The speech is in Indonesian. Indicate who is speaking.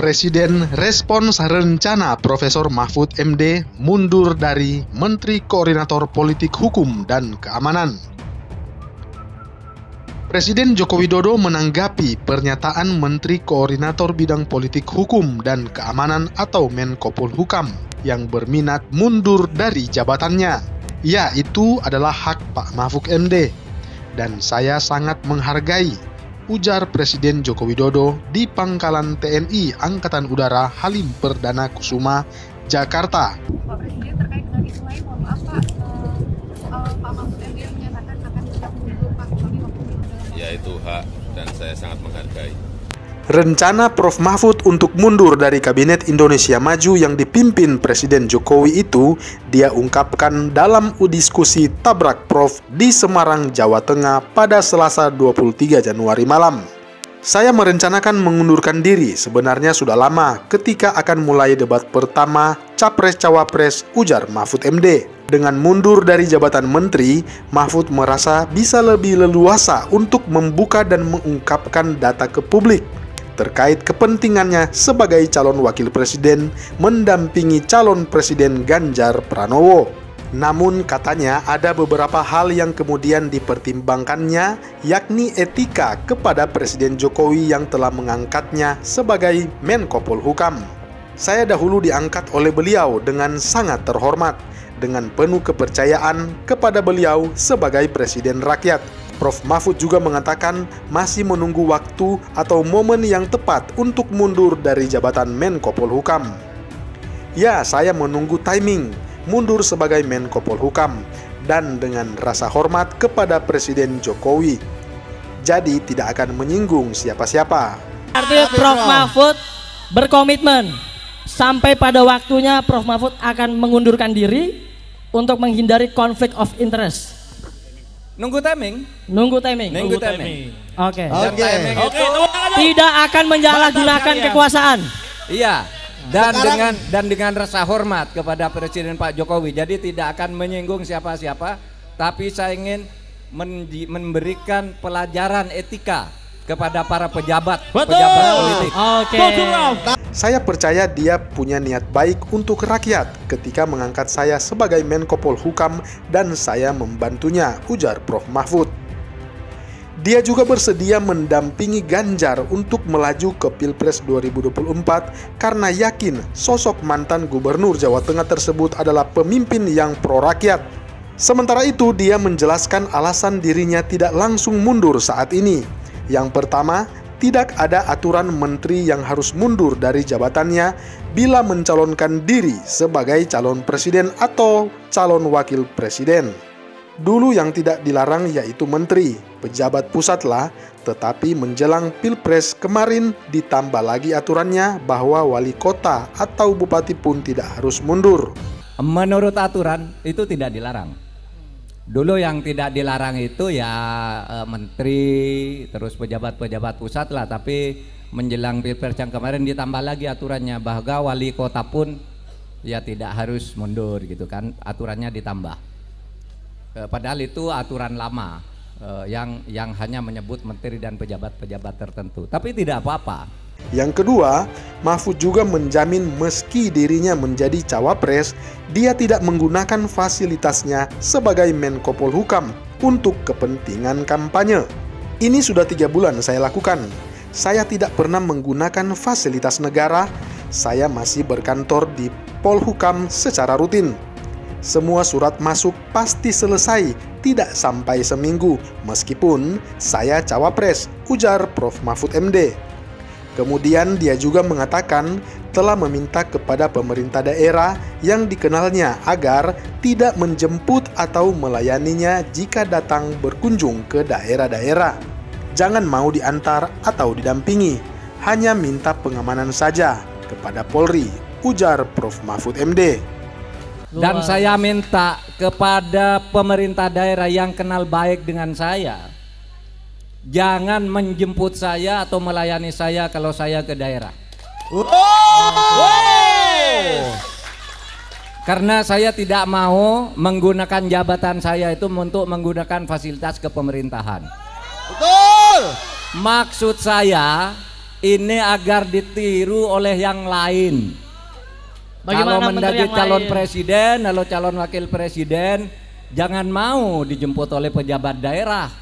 Speaker 1: Presiden respons rencana Profesor Mahfud MD mundur dari Menteri Koordinator Politik Hukum dan Keamanan. Presiden Joko Widodo menanggapi pernyataan Menteri Koordinator Bidang Politik Hukum dan Keamanan atau Menko Polhukam yang berminat mundur dari jabatannya. Ya, itu adalah hak Pak Mahfud MD dan saya sangat menghargai, ujar Presiden Joko Widodo di Pangkalan TNI Angkatan Udara Halim Perdana Kusuma, Jakarta.
Speaker 2: Pak Presiden, terkait dengan isu lain, mohon maaf Pak, Pak Mahfud MD menyatakan akan tetap mundur Pak kami waktu
Speaker 3: ya itu hak dan saya sangat menghargai.
Speaker 1: Rencana Prof. Mahfud untuk mundur dari Kabinet Indonesia Maju yang dipimpin Presiden Jokowi itu dia ungkapkan dalam diskusi Tabrak Prof di Semarang, Jawa Tengah pada Selasa 23 Januari malam. Saya merencanakan mengundurkan diri sebenarnya sudah lama ketika akan mulai debat pertama Capres-Cawapres, ujar Mahfud MD. Dengan mundur dari jabatan menteri, Mahfud merasa bisa lebih leluasa untuk membuka dan mengungkapkan data ke publik terkait kepentingannya sebagai calon wakil presiden mendampingi calon presiden Ganjar Pranowo. Namun katanya ada beberapa hal yang kemudian dipertimbangkannya, yakni etika kepada Presiden Jokowi yang telah mengangkatnya sebagai Menko Polhukam. Saya dahulu diangkat oleh beliau dengan sangat terhormat, dengan penuh kepercayaan kepada beliau sebagai Presiden Rakyat. Prof. Mahfud juga mengatakan masih menunggu waktu atau momen yang tepat untuk mundur dari jabatan Menko Polhukam. Ya, saya menunggu timing mundur sebagai Menko Polhukam dan dengan rasa hormat kepada Presiden Jokowi. Jadi tidak akan menyinggung siapa-siapa.
Speaker 4: Artinya Prof. Mahfud berkomitmen sampai pada waktunya Prof. Mahfud akan mengundurkan diri untuk menghindari konflik of interest.
Speaker 5: Nunggu timing.
Speaker 4: Oke.
Speaker 5: Oke.
Speaker 4: Tidak akan menyalahgunakan kekuasaan.
Speaker 5: Iya. Dan dengan rasa hormat kepada Presiden Pak Jokowi. Jadi tidak akan menyinggung siapa-siapa, tapi saya ingin memberikan pelajaran etika kepada para pejabat politik.
Speaker 4: Oke.
Speaker 1: Saya percaya dia punya niat baik untuk rakyat ketika mengangkat saya sebagai Menko Polhukam dan saya membantunya, ujar Prof. Mahfud. Dia juga bersedia mendampingi Ganjar untuk melaju ke Pilpres 2024 karena yakin sosok mantan Gubernur Jawa Tengah tersebut adalah pemimpin yang pro-rakyat. Sementara itu, dia menjelaskan alasan dirinya tidak langsung mundur saat ini. Yang pertama, tidak ada aturan menteri yang harus mundur dari jabatannya bila mencalonkan diri sebagai calon presiden atau calon wakil presiden. Dulu yang tidak dilarang yaitu menteri, pejabat pusat lah, tetapi menjelang Pilpres kemarin ditambah lagi aturannya bahwa wali kota atau bupati pun tidak harus mundur.
Speaker 5: Menurut aturan itu tidak dilarang. Dulu yang tidak dilarang itu ya menteri, terus pejabat-pejabat pusat lah, tapi menjelang Pilpres yang kemarin ditambah lagi aturannya bahwa wali kota pun ya tidak harus mundur gitu kan, aturannya ditambah. Padahal itu aturan lama yang hanya menyebut menteri dan pejabat-pejabat tertentu, tapi tidak apa-apa.
Speaker 1: Yang kedua, Mahfud juga menjamin meski dirinya menjadi cawapres, dia tidak menggunakan fasilitasnya sebagai Menko Polhukam untuk kepentingan kampanye. Ini sudah 3 bulan saya lakukan. Saya tidak pernah menggunakan fasilitas negara, saya masih berkantor di Polhukam secara rutin. Semua surat masuk pasti selesai, tidak sampai seminggu, meskipun saya cawapres, ujar Prof. Mahfud MD. Kemudian dia juga mengatakan telah meminta kepada pemerintah daerah yang dikenalnya agar tidak menjemput atau melayaninya jika datang berkunjung ke daerah-daerah. Jangan mau diantar atau didampingi, hanya minta pengamanan saja kepada Polri, ujar Prof. Mahfud MD.
Speaker 5: Dan saya minta kepada pemerintah daerah yang kenal baik dengan saya, jangan menjemput saya atau melayani saya kalau saya ke daerah. Karena saya tidak mau menggunakan jabatan saya itu untuk menggunakan fasilitas kepemerintahan.
Speaker 6: Betul.
Speaker 5: Maksud saya ini agar ditiru oleh yang lain.
Speaker 4: Bagaimana
Speaker 5: Kalau menjadi
Speaker 4: menteri yang
Speaker 5: calon
Speaker 4: lain?
Speaker 5: presiden, lalu calon wakil presiden, jangan mau dijemput oleh pejabat daerah.